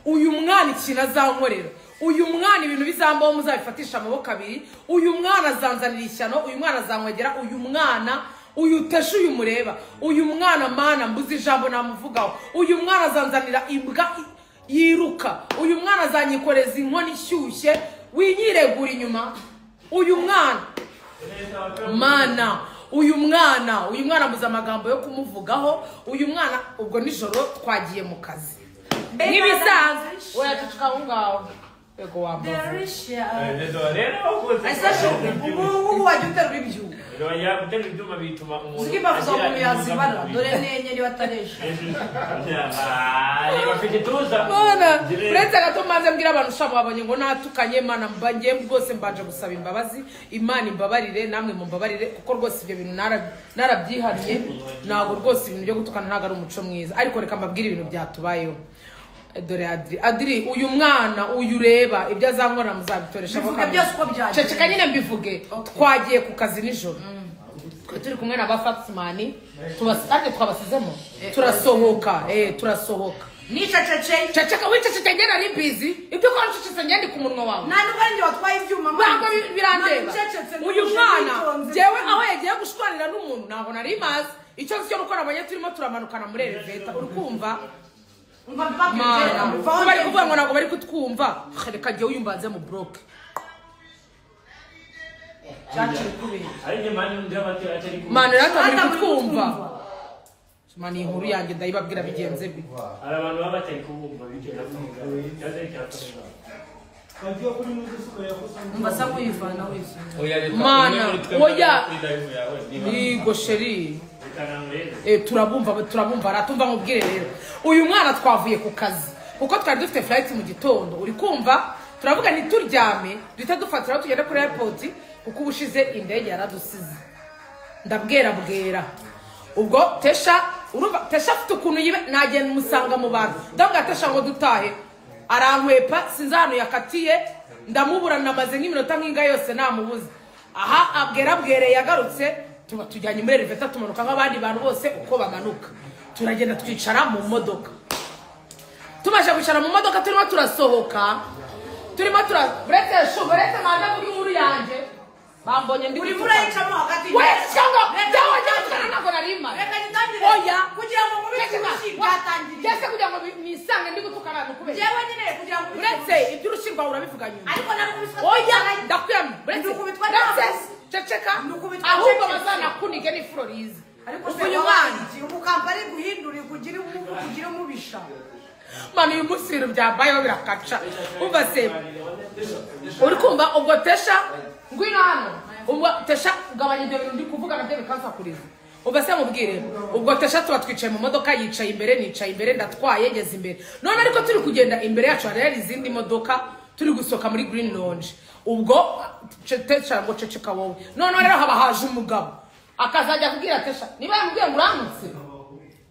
uyu mwana ikintu azankorera uyu mwana ibintu bizambaho muzabifatisha amaboko abiri uyu mwana azanzanira ishyano uyu mwana azankwegera uyu mwana uyu tesha uyu mureba uyu mwana mana mbuze ijambo namuvugaho uyu mwana azanzanira imbwa yiruka uyu mwana azanyikoreza inkoni ishyushye winyiregura inyuma uyu mwana mana uyu mwana mbuze amagambo yo kumuvugaho uyu mwana ubwo nijoro twagiye mu kazi n'ibisanzwe oyacucika aho ngaho ego wambaye ubu wajya uterura ibyuma guterura ibyuma bituma umuntu uzikibavuza umuntu yazibara dore nenye niba ataresha bafite ituza uretse gato maze mbwira abantu ushaka babonye ngo natukanye mana mbangiye rwose mbanje gusaba imbabazi imana imbabarire namwe mumbabarire kuko rwose ibyo bintu narabyihariye ntabwo rwose ibintu byo gutukana ntabwo ari umuco mwiza ariko reka mbabwire ibintu byatubayeho dore Adri uyu mwana uyu ureba ibyo azankora muzabitoresha ceceka nyine mbivuge twagiye ku kazi nijoro turi kumwe na ba faxman twabasizemo turasohoka ceceka wiceceka ngena ari busy ibyo kwa ncecetse ngende ku munwa wawe nani ubanje watwaye ibyuma ntabwo birandeba uyu mwana jewe aho yagiye gushwanira n'umuntu ntabwo nari mazi icyo cyo nuko nabonye turimo turamanukana muri eleveta uri kumva bari kuvuga ngo ntabwo bari kutwumva reka jyewe uyumbanze mu bloke mani rero bari kutwumva mani inkuru yanjye ndayibabwira bigenze bi abantu baba batari kubumva mbasa kuyivana wese mana oya igo sheri turabumva aratumva mubwire rero uyu mwana twavuye ku kazi kuko twari dufite flight mu gitondo uri kumva turavuga ntituryame duhita dufatira tugende kuri airport kuko ubushize indege yaradusize ndabwera ubwo tesha afite ukuntu yibe nagenda umusanga mu bantu ndabwira tesha ngo dutahe arankwepa sinzi ahantu yakatiye ndamubura namaze nk'iminota nk'inga yose namubuze aha abwere yagarutse tuba tujyanye muri eleveta tumanuka nk'abandi bantu bose uko bamanuka turagenda twicara mu modoka tumaze kwicara mu modoka turimo turasohoka buretse manda kuri nkuru yanjye bambonye ndi uri murayicamo hagati cyangwa byawajyana ntabwo narima oya kugira ngo mubishe byatangiye cyese kugira ngo nisange ndi gutukana n'ukubera jewe nyine kugira ngo buretse ibyo urushirwa urabivuga nyuma ariko narukubitwa oya ndakwiyamye buretse ceceka ahubwo bazanakunige n'ifuro riza ariko uyu mwana ubukamba ari guhindura kugira umubisha mani uyu munsi ibintu byambayeho birakaca umva se uri kumva ubwo tesha ngwino hano ubwo tesha ugabanya ibyo bintu ndi kuvuga nabyo bikansakuriza ubwo se mubwire ubwo tesha tuba twicaye mu modoka yicaye imbere ndatwaye ngeze imbere none ariko turi kugenda imbere yacu hari izindi modoka turi gusoka muri Green Lounge ubwo tesha ngo ceceka wowe none rero haba haje umugabo akazajya kubwira tesha niba yamubwiye ngo uramutse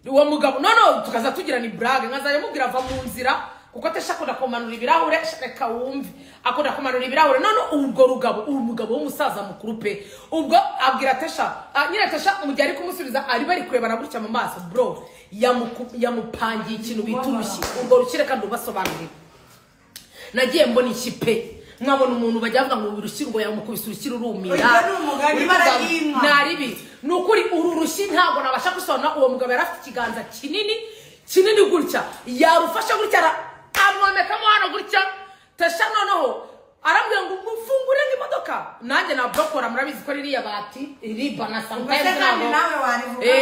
uwo mugabo none tukaza tugira ni brage nkazajya mubwira ava mu nzira kuko tesha akunda kumanura ibirahure reka wumve akunda kumanura ibirahure none ubwo umugabo w'umusaza mukuru pe ubwo abwira tesha nyine tesha mu gihe ari kumusubiza ari bari kurebana gutya mu maso bro yamupangiye ikintu biturushye ubwo rukire kandi ubasobanurire nagiye mbona ikipe nkabona umuntu bajya bavuga ngo urushyi ngo yamukubise urushyi rurumira naribi nukuri uru rushyi ntabwo nabasha gusobanura uwo mugabo yari afite ikiganza kinini gutya yarufasha gutya amwomekamo hano gutya tesha noneho arambwira ngo mufungure nk'imodoka nanjye nablokora murabizi ko ririya bati ribana sometimes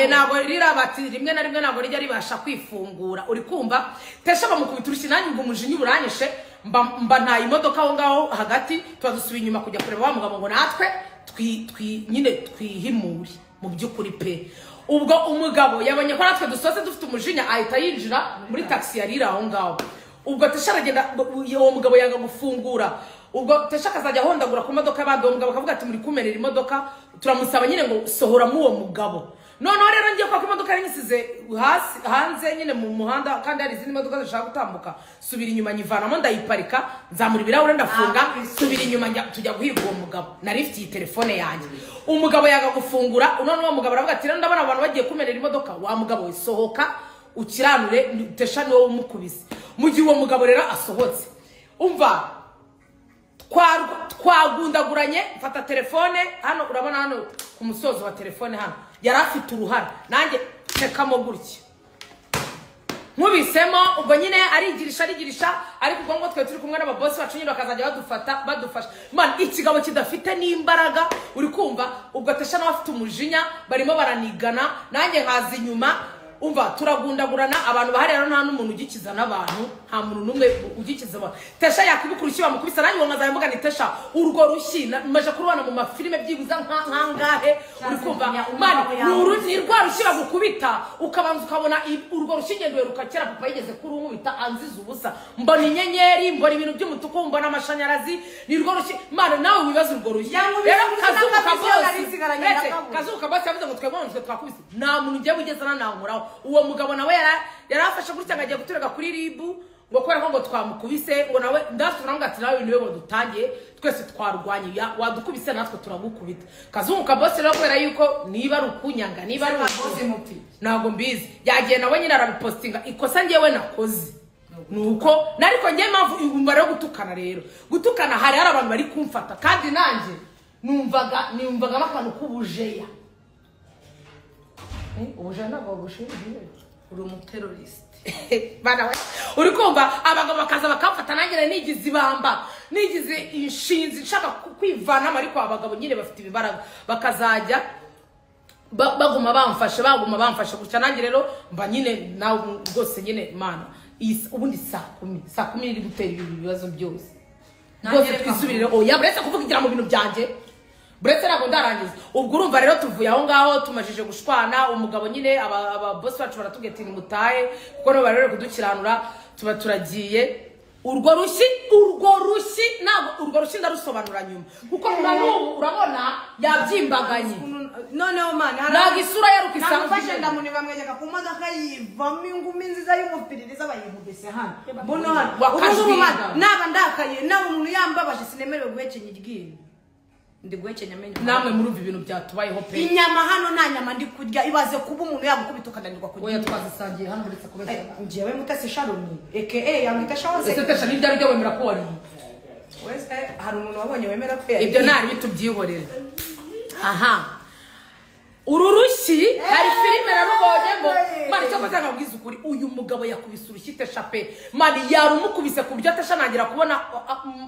ntabwo ririya bati rimwe na rimwe ntabwo rijya ribasha kwifungura uri kumva tesha bamukubita urushyi nanjye ngo umujinya uranyishe mba nta imodoka aho ngaho hagati tubadusubiye inyuma kujya kureba wa mugabo ngo natwe nyine twihimure mu by'ukuri pe ubwo umugabo yabonye ko natwe dusoze dufite umujinya ahita yinjira muri taxi yarira aho ngaho ubwo tesha aragenda uwo mugabo yanga gufungura ubwo tesha akazajya ahondagura ku modoka y'abandi uwo mugabo akavuga ati muri kumerera imodoka turamusaba nyine ngo sohoramo uwo mugabo noneho rero ngiye kwa imodoka nyisize hasi hanze nyine mu muhanda kandi hari izindi modoka zishaka gutambuka subira inyuma nyivanamo ndayiparika nzamura ibirahure ndafunga subira inyuma tujya guhiga uwo mugabo nari mfite telefone yanjye umugabo yaga gufungura none uwo mugabo aravuga ati ndabona abantu bagiye kumenera imodoka wa mugabo we sohoka ukiranure Tesha niwe umukubise mu gihe uwo mugabo rero asohotse umva twagundaguranye mfata telefone hano urabona hano ku musozo wa telefone hano yari afite uruhara nanjye tekamo gutya nkubisemo ubwo nyine arigirisha ariko ubwo ngo twe turi kumwe n'ababosi bacu nyine bakazajya badufasha man ikigabo kidafite n'imbaraga uri kumva ubwo Tesha nawe afite umujinya barimo baranigana nanjye nkaza inyuma umva turagundagurana abantu bahari rero nta n'umuntu ugikiza n'abantu nta muntu numwe ugikiza abantu Tesha yakubikura iki bamukubisa nanjye ngo nkaza mvuga ni Tesha urwo rushyi maje kurubana mu mafilime byibuza nkangahe uri kumva man ni rwa rushyi bagukubita ukabanza ukabona urwo rushyi ngenduwe rukakera papa yigeze kuri umubita anziza ubusa mbona inyenyeri mbona ibintu by'umutuku mbona amashanyarazi ni rwo rushyi man nawe wibaza urwo rushyi rero kazuka bose yavuze ngo twebonzwe twakubise nta muntu ugiye bugezana nankuraho uwo mugabo nawe yarafashe gutya ngagiye guturega kuri ribu ngo kwera ngo twamukubise ngo nawe ndasubira ngo ati nawe ibintu byo dutangiye twese twarwanye wadukubise natwe turagukubita kazunguka boss rero kwera yuko niba ari ukunyanga niba ari umukozi mupi nago mbizi yagiye nawe nyine arabipostinga ikosa ngewe nakoze nuko nariko ngiye mpamvu ingumba rero gutukana hari abantu bari kumfata kandi nanjye numvaga akantu k'ubujeya ubujeya ntabwo bushingiye uri umuteroriste bana we uri kumva abagabo bakaza bakamfata nanjye nigize ibamba nigize inshinzi nshaka kwivana ariko abagabo nyine bafite ibibaraga bakazajya baguma bamfasha gutya nanjye rero mba nyine nawe rwose nyine mana ubundi saa 10 iri gutera ibibazo byose rwose twisubirire oya buretse kuvugira mu bintu byanjye buretse ntabwo ndarangiza ubwo urumva rero tuvuye aho ngaho tumajije gushwana umugabo nyine aba boss bacu baratubwira ati mutahe kuko no barero kudukiranura tuba turagiye urwo rushyi ndarusobanura nyuma kuko n'ubu urabona yabyimbaganye noneho man ntabwo isura yarukisanga nafashe ndamuni bamwegeka ku modoka yivamo ingumi nziza y'umupiririza bayihubise hano bono hano naba ndakaye naba umuntu yambabaje sinemerewe guhekenya iryinyo ndigwekenya menye namwe murumva ibintu byatubayeho pe inyama hano nta nyama ndi kurya ibaze kuba umuntu yagukubita ukananirwa kurya oya twazisangiye hano buretse kubeshya ngiye Mutesi Sharon yamwita Sharon ese Tesha ni byari byo wemera ko wari wese hari umuntu wabonye wemera ko ibyo nari bitubyihorera aha uru rushyi hari filime narubonyemo mari cyo kwazanga bwiza ukuri uyu mugabo yakubise urushyi Tesha pe mari yarumukubise ku byo Tesha nangira kubona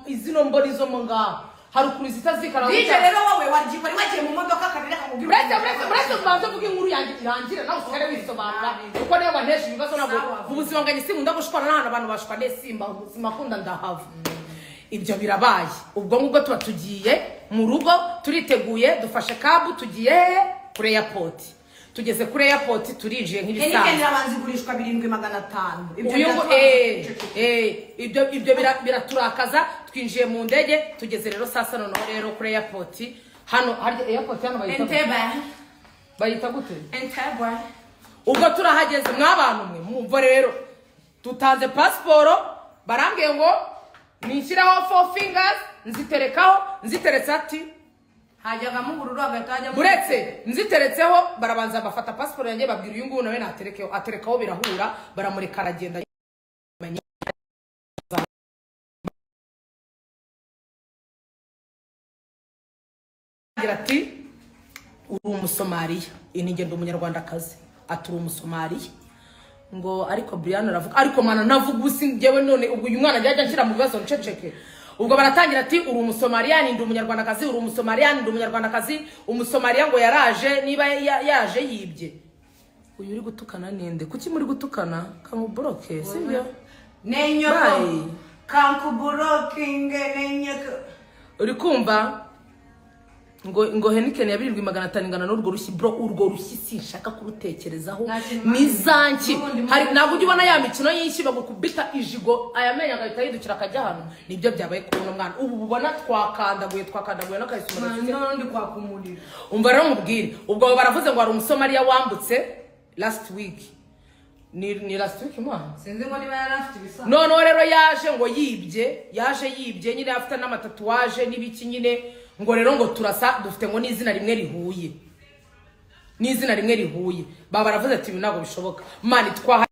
izino mboni zo mu ngaho hari ukuri zitazikara dije rero wowe wagiye mu modoka karere kamubwira buretse mbanze vuga inkuru yanjye irangire nawe usigare wisobanura kuko niyo banesha ibibazo nabo ubuzima nganye sinkunda gushwana n'ahantu abantu bashwa nesimba ubuzima kunda ndahava ibyo birabaye ubwo ngubwo tuba tugiye mu rugo turiteguye dufashe kabu tugiye kuri airport tugeze kuri airport turinjiye nk'ibisanzwe Heineken abanzi gurishwa 7500 ibyo biraturakaza twinjiye mu ndege tugeze rero sasa noneho rero kuri airport hano hari airport hano bayita gute Entebbe ubwo turahageze mwabantu mwe mumvo rero tutanze passport barambwiye ngo nishyiraho 4 fingers nziteretse ati hajyaga mu bururu agatajya buretse nziteretseho barabanza bafata passport yanjye babwira uyu nguyu nawe naterekeho aterekaho birahura baramureka aragenda ati uri umusomaliya inige ndo umunyarwandakazi aturi umusomaliya ngo ariko Brian aravuga ariko mana navuga ubusi ngewe none ubwo uyu mwana ajya nshyira mu bibazo nceceke ubwo baratangira ati uri umusomaliya ndi umunyarwandakazi uri umusomaliya ndi umunyarwandakazi umusomaliya ngo yaraje niba yaje yibye uyu uri gutukana ninde kuki muri gutukana kamuburoke sibyo nenyoko kankuburokinge nenyoko uri kumva ngo Heineken ya 7,500 ingana n'urwo rushyi bro urwo rushyi sinshaka kurutekerezaho nizanki hari ntabwo ujye ubona ya mikino y'inshi bagukubita ijigo ayamenya agahita yidukira akajya hano nibyo byabaye kuno mwana ubu bubona twakandaguye no kayisuma n'undi kwakumurira umva rero mubwire ubwo baravuze ngo hari umusomaliya wambutse last week ni last week mwana sinzi ngo niba yarafite ibisa no rero yaje ngo yibye nyine afite n'amatatuwaje n'ibiki nyine ngo rero ngo turasa dufite ngo n'izina rimwe rihuye baba baravuze ati ntabwo bishoboka mani twahaze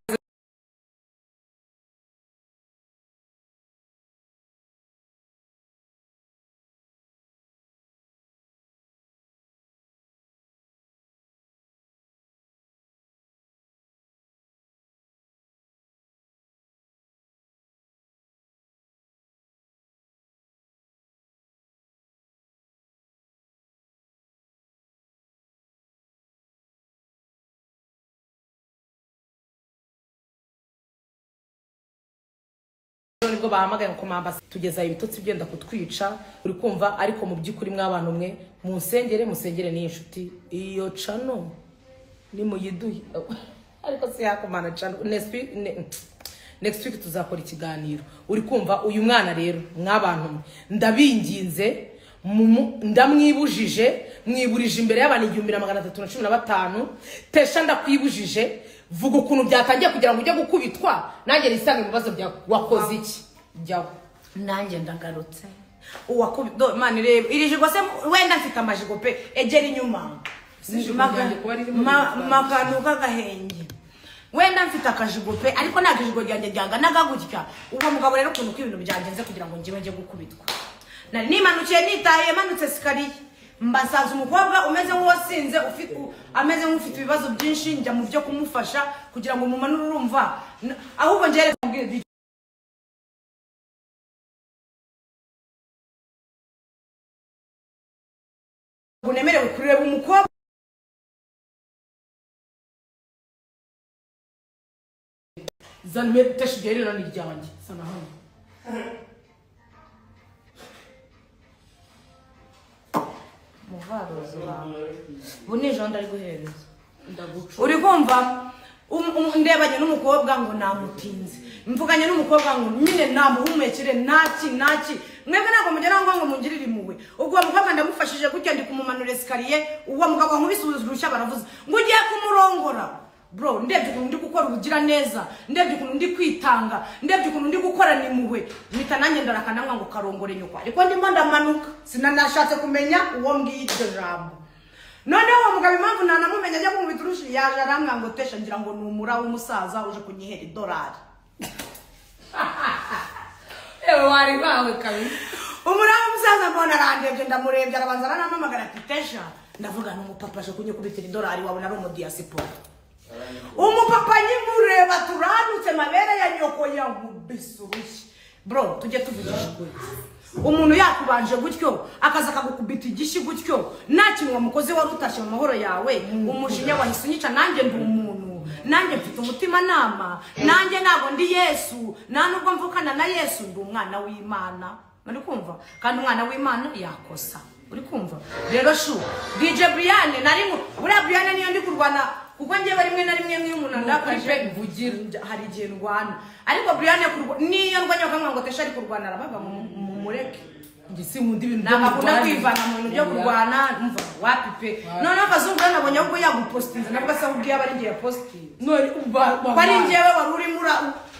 nibwo bahamagaye ngo komamba tugeza ibitotsi byenda kutwica uri kumva ariko mu by'ukuri mw'abantu mwe musengere n'inshuti iyo cano ni muyiduhe ariko se yakomana cano next week tuzakora ikiganiro uri kumva uyu mwana rero mw'abantu mwe ndabinginze ndamwibujije mwiburije imbere y'abantu 1315 tesha ndakwibujije vuga ukuntu byatangiye kugira ngo ujye gukubitwa nanjye nisange ibibazo bya wakoze iki jyaho nanjye ndagarutse uwakubito mani reba irijigwa se wenda mfite amajigo pe egera inyuma makanuka gahenge wenda mfite akajigo pe ariko nta kajigo ryanjye ryanga nagagutya uwo mugabo rero ukuntu kw'ibintu byangenze kugira ngo njye gukubitwa nari nimanukiye nitaye manutse sikariye mbasaza umukobwa umeze nk'uwasinze ameze nk'ufite ibibazo byinshi njya mu byo kumufasha kugira ngo mumanure urumva ahubwo njye unemerewe kureba umukobwa zanme tashgerera ni ryanjye sana hano muvarozo buni jonda ari guhereza uri kumva ndebanye n'umukobwa ngo namutinze mvuganye n'umukobwa ngo nyine namuhumekere naki mwebwe nako mugera ngo mungirire impuhwe ubwo mukobwa ndamufashije gutya ndi kumumanura esikariye uwo mugabo nkubisubiza urushya baravuze ngo ugiye kumurongora bro ndebye ukuntu ndi gukora ubugira neza ndebye ukuntu ndi kwitanga ndebye ukuntu ndi gukora nimpuhwe mpita nanjye ndarakanamwa ngo karongore nyoko ariko ndimo ndamanuka sinanashatse kumenya uwo mbwiye iryo jambo noneho uwo mugabo impamvu nanamumenya ajya mu biturushi yaje aramwa ngo tesha ngira ngo ni umura w'umusaza uje kunyihera $1 ewe wari bawe kabiri umura w'umusaza mbona arandebye ndamurebye arabanza aranamamagara ati tesha ndavuga n'umupapa aje kunyikubitira $1 wabona ari umudiyasipora umupapa nyimureba turanutse mabere ya nyoko ya ngubisurushi bro tujye tuvugisha ukuri umuntu yakubanje gutyo akaza akagukubita igishi gutyo nta kintu wamukoze wari utashye mu mahoro yawe umujinya wahise unyica nanjye ndi umuntu nanjye mfite umutima nama nanjye ntabwo ndi Yesu nta nubwo mvukana na Yesu ndi umwana w'Imana muri kumva kandi umwana w'Imana yakosa uri kumva rero shu DJ Brian narimo buriya Brian niyo ndi kurwana kuko njyewe rimwe na rimwe nk'umuntu ndakaje mvugira hari igihe ndwana ariko Brian niyo ndwanya kanga ngo tesha ari kurwana arabaga mureke ngisi nkunda ibintu nakakunda kwivana mu bintu byo kurwana umva wapi pe noneho kazungu nabonye ko yagupostinze nabwo se ubwiye abari ngiye posting none bari ngiyewe wari uri mura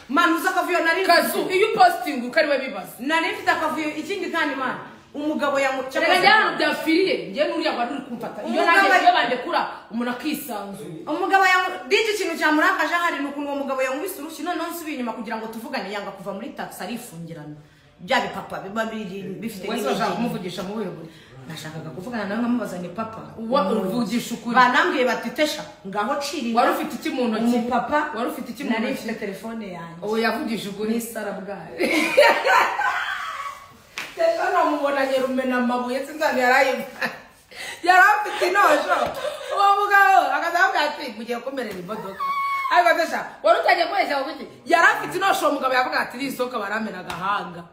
manuza akavuyo nari kazu iyo posting ukariwe bibaza nari mfite akavuyo ikindi kandi man umugabo yamucyaga njyana byafiriye ngiye nuri abari kumfata iyo nanjye bande kura umuntu akisanzu umugabo dije ikintu cyamurakaje hari nukuntu uwo mugabo yamubise urushi none nsubiye inyuma kugira ngo tuvugane yanga kuva muri taxi arifungirana byabi papa biba bifite n'ibindi wese kumuvugisha mu wego nashakaga kuvugana nawe nkamubaza ni papa uvugisha ukuri banambwiye bati tesha ngaho ciri wari ufite iki mu ntoki papa wari ufite iki mu ntoki nari mfite telefone yanjye uwo yavugisha ukuri ni sarabwaye Teka mubonanye rumena amabuye sinzani yarafite inosho uwo mugabo akazavuga ati mugiye kumerera imodoka ariko tesha wari utajya koresha ubuki yarafite inosho umugabo yavuga ati risoka baramena gahanga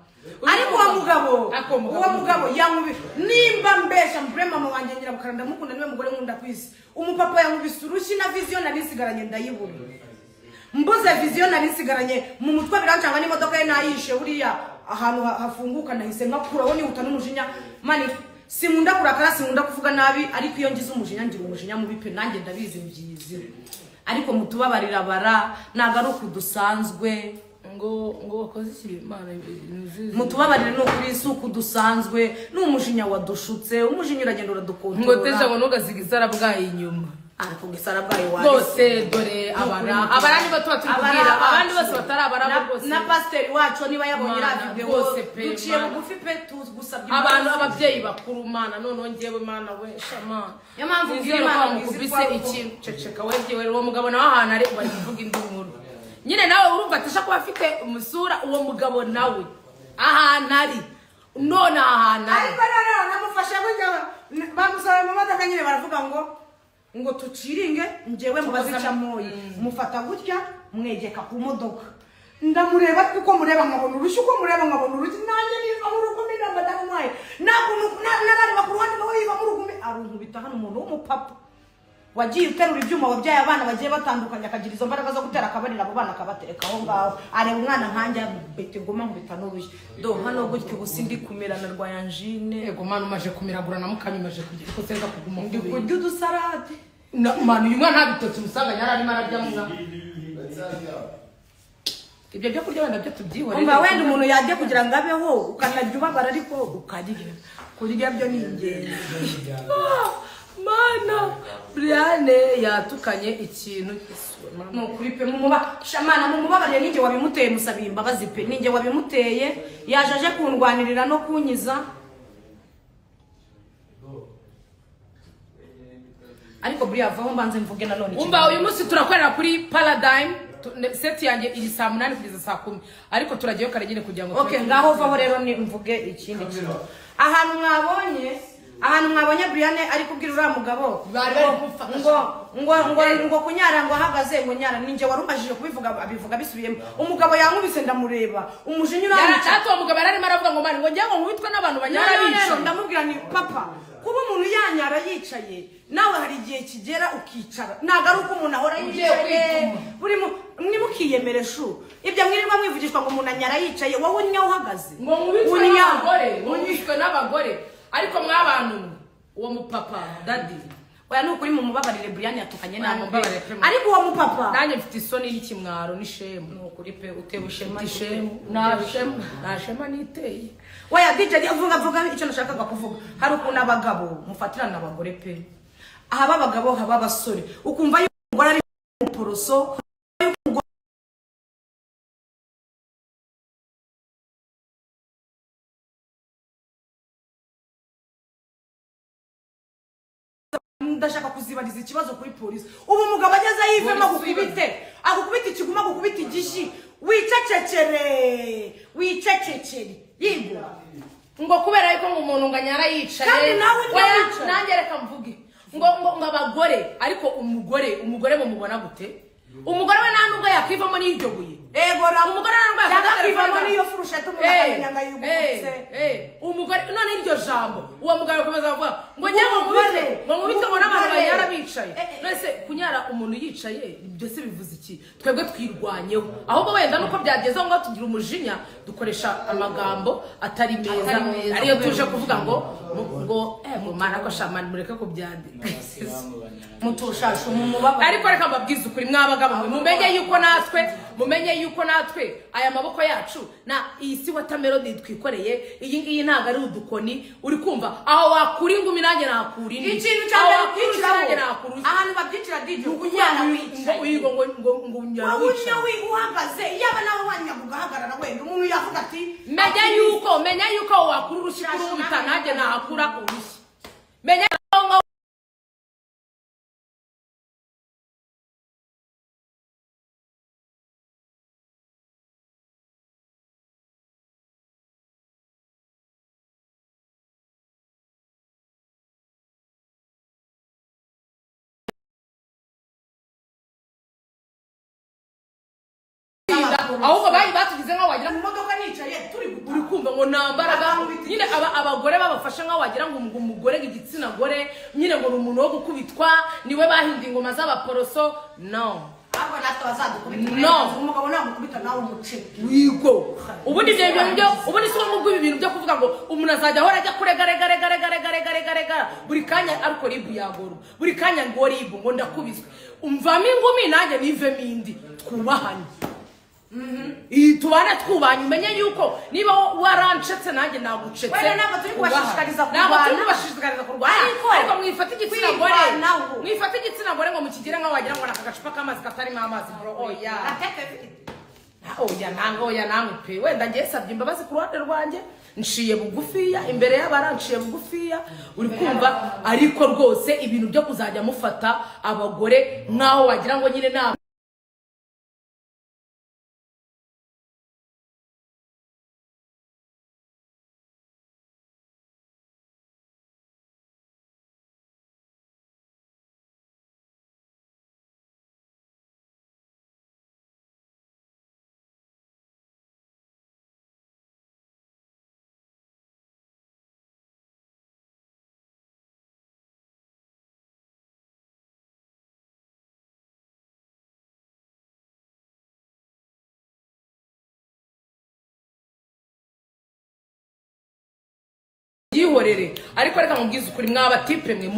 ariko uwo mugabo yankubi nimba mbesha mpure mama wanjye ngira bukaranda mukunda niwe mugore nkunda kwisi umupapa yankubise urushi na vision nabisigaranye ndayibura mbuze vision nabisigaranye mu mutwe birancanga n'imodoka ye nayishe buriya ahantu hafunguka nahise nkakuraho ni utana umujinya mani sinkunda kurakara sinkunda kuvuga nabi ariko iyo ngize umujinya ngira umujinya mubi pe nanjye ndabizi byizi ariko mutubabarira bara naga ari ukudusanzwe ngo wakoze iki Imana mutubabarire no kuri isuku dusanzwe n'umujinya wadushutse umujinya uragenda uradukontorora ngo teje ngo nugazigizara bwaye inyuma ariko gisara bwaye wari bose dore abara niba tubabwira abandi bose batarabara bose na pastor wacu niba yabonye radio bose duciye bugufi pe tugusabye abantu abavyeyi bakuru mana none ngewe mana we shama yampamvu ngira Imana mukubise iki ceceka wewe uwo mugabo nawe ahana ari bari kuvuga indumuru nyine nawe urumva atasha kuba afite umusura uwo mugabo nawe ahana ari none ahana ariko rero namufashe ngo bamusaba mu modoka nyine baravuga ngo tuciringe njewe mubazica moyi mufata gutya mwegeka ku modoka ndamureba kuko mureba nkabona urushyi uko mureba nkabona urushyi nanjye niva mu rugumi n'amadamu mwaye n'abandi bakuru wandi nawe yiva mu rugumi arunkubita hano umuntu w'umupapa wagiye uterura ibyuma wabyaye abana bagiye batandukanye akagira izo mbaraga zo gutera akabarira abo bana akabatereka aho ngaho areba umwana nkanjye bete ngoma nkubita n'urushyi do hano gutyo ubusi ndi kumerana rwa Anjine ego mana umaje kumiragura na mukanya umaje kugira ko senga kuguma ndi kurya udusarade manu uyu mwana ntabitotse umusanga yararimo ararya mwa ibyo byo kurya wenda byo tubyihorere umva wenda umuntu yajye kugira ngo abeho ukanarya ubabara ariko ukarya kurya byo ni ingenzi mana Briane yatukanye ikintu no kuri pe shamana mumubabarire ninjye wabimuteye musabiye imbabazi pe ninjye wabimuteye yajaje kundwanirira no kunyiza ariko Brian vaho mbanze mvuge na none umba uyu munsi turakorera kuri Paradigm set yanjye iri saa 8 kugeza saa 10 ariko turagiye kare nyine kugira ngo okay ngaho vaho rero ni mvuge ikindi kintu ahantu mwabonye Brian ari kubwira uriya mugabo ngo kunyara ngo ahagaze ngo nyara ninjye warumajije kubivuga abivuga bisubiyemo umugabo yankubise ndamureba umujinya uranyica ato umugabo yararimo aravuga ngo mani ngo ngiye ngo nkubitwe n'abantu banyara bica ndamubwira ni papa kuba umuntu yanyara yicaye nawe hari igihe kigera ukicara nagaruka uko umuntu ahora yicaye buri mwimukiyemere shu ibyo mwirirwa mwivugishwa ngo umuntu anyara yicaye wowe unya uhagaze ngo nkubitwe n'abagore ariko mwabantu uwo mupapa daddy oya nukuri mu mubabarire Brian yatukanye nawe ariko uwo mupapa nanye mfite isoni n'ikimwaro n'ishemu nukuri pe utebushema ishemu nashema niteye oya DJ avuga icyo nashakaga kuvuga hari ukuntu abagabo mufatirana abagore pe aha abagabo haba abasore ukumva umugore ari mu poroso ndashaka kuzibariza ikibazo kuri polisi ubu mugabo ageze yivema agukubita ikiguma agukubita igishi wicecekere yigo ngo kubera yuko umuntu nganyara yicaye kandi nawe nanjye reka mvuge ngo abagore ariko umugore mumubona gute umugore we nta nubwo yakivamo n'iryo buye ego umugore ntabwo yakivamo n'iyo furusheti umugabo yugutse umugore none iryo jambo uwo mugabo akomeza avuga ngo njye ngo nkubite ngo n'abantu banyara bicaye nese kunyara umuntu yicaye ibyo se bivuze iki twebwe twirwanyeho ahubwo wenda nuko byageze ngo tugira umujinya dukoresha amagambo atari meza ariyo tuje kuvuga ngo mumara ko shamani mureke ko byandika mutushasha umubaba ariko reka mbabwiza ukuri mwabagabo mumenye yuko natwe aya maboko yacu na iyi si watermelody twikoreye iyi ngiyi ntago ari udukoni uri kumva aho wakuri ngumi nanjye nakuri ikintu cyane kwiciraho ahantu babyicira DJ kunyana wicaye ngo nyara wicaye uhagaze yaba nawe wanyaga ugahagarara wenda umuntu yavuga ati menya yuko wakuri urushikuru utanage nahakura urushyi menya ahubwo bari batugize nka wagira mu modoka nicaye turi uri kumva ngo nambaraga nyine abagore babafasha nkaho wagira ngo umugore igitsina gore nyine ngo umuntu wo gukubitwa niwe bahinda ingoma z'abaporoso no abo natwe bazadukubita no umugabo nagukubita nawe umuce wigo ubundi byo ubundi si mu ibintu byo kuvuga ngo umuntu azajya ahora ajya kurega buri kanya ariko ribu yagoro buri kanya ngo ribu ngo ndakubiswe umvamo ingumi nanjye nivemo indi twubahanye tubana twubanye umenye yuko niba warancetse nanjye nagucetse wenda ntabwo turi kubashishikariza kurwana ariko mwifata igitsina gore ngo mukigire nkaho wagira ngo nakagacupa k'amazi katarimo amazi bro oya namwe pe wenda ngiye sabye imbabazi ku ruhande rwanjye nshiye bugufiya imbere y'abaranciye bugufiya uri kumva ariko rwose ibintu byo kuzajya mufata abagore nkaho wagira ngo nyine nta yihorere ariko reka mubwize ukuri mwaba tipe mwe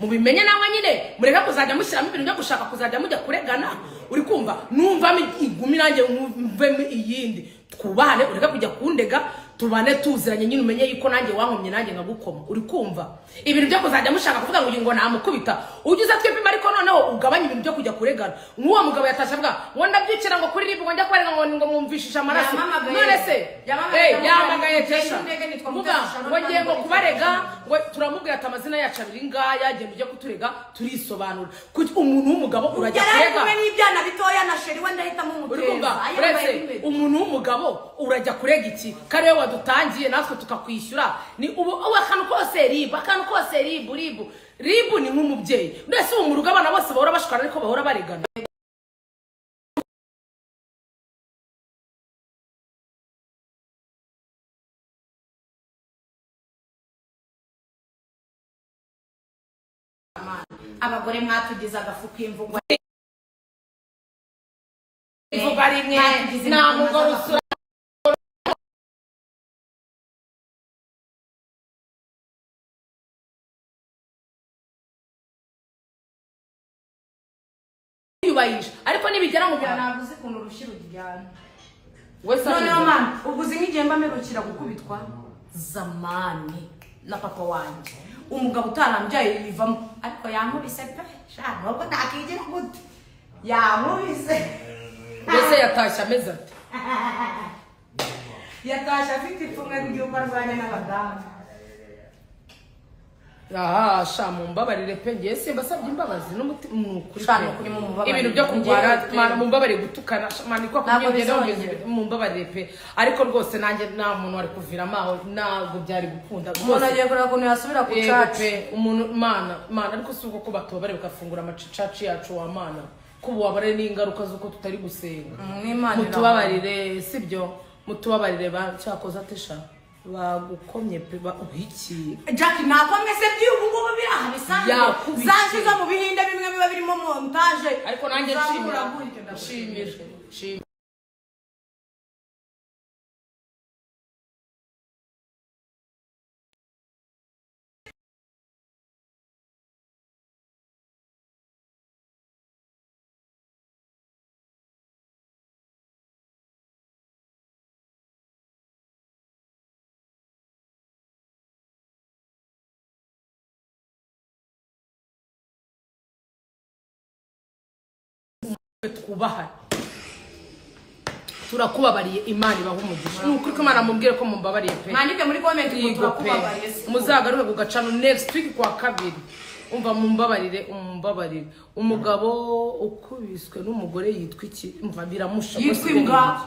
mubimenye namwe nyine mureka kuzajya mushyiramo ibintu byo gushaka kuzajya mujya kuregana uri kumva numvamo igumi nanjye mvemo iyindi twubahane ureka kujya kundega tubane tuziranye nyine umenye yuko nanjye wankomye nanjye nkagukoma uri kumva ibintu byo kuzajya mushaka kuvuga ngo namukubita ugize twipima ariko noneho ugabanya ibintu byo kujya kuregana nk'uwo mugabo yatasha avuga ngo ndabyukira ngo kuri ribu ngo njya kwarega ngo mwumvishije amaraso none se yamagaye tesha muga ngo ngiye ngo kubarega ngo turamubwira ati amazina yacu abiri ngaya genda ujye kuturega turisobanura umuntu w'umugabo urajya kurega n'ibyana bitoya na sheri we ndahitamo umuteza umuntu w'umugabo urajya kurega iki kare wadutangiye natwe tukakwishyura ni ubu akantu kose ribu ni nk'umubyeyi ndetse ubu mu rugo abana bose bahora bashukana ariko bahora baregana abagore mwatugize agafu k'imvugo rimwe nta mugore usura ariko nibigera mu bya navuze kuntu rushira ujyana wese noneho mama ubuzi nk'igihe mba mperukira gukubitwa zamani na papa wanjye umugabo utarambyaye yivamo ariko yankubise pe sha nubwo ntakigira gute yankubise mbese yatashye ameze ati yatashye afite ipfunwe ry'uko arwanya n'abadamu sha mumbabarire pe ngiye simbasabye imbabazi n'umutima ukuri ibintu byo kurwara mana mumbabarire gutukana mana iko kunyegera mumbabarire pe ariko rwose nanjye nta muntu wari kuviramo aho ntabwo byari gukunda umuntu agiye kureba ukuntu yasubira ku caci umuntu mana ariko si uko kuba tubabare bakafungura amacaci yacu wa mana kuba wabare n'ingaruka z'uko tutari gusenga mutubabarire sibyo mutubabarire cyakoze atesha bagukomye pe uhiki Jack nakomwe se by'ubu ngubu biraha bisanzwe zanziza mu bihinde bimwe biba birimo montage ariko nanjye nshimira twubaha turakubabariye imana ibaho umugisha n'ukuri ko imana mubwire ko mumbabariye pe mwandike muri comment ko turakubabariye muzagaruke kugacana next week kwa kabiri umva mumbabarire umugabo ukubiswe n'umugore yitwa iki umva biramusha yitwa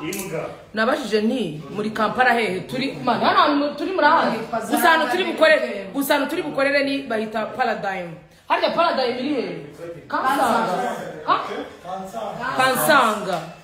nabajije nti muri Kampala hehe turi mana hano turi muri aha gusana turi bukorere ni bahita Paradigm harya Paradigm iri hehe Kansanga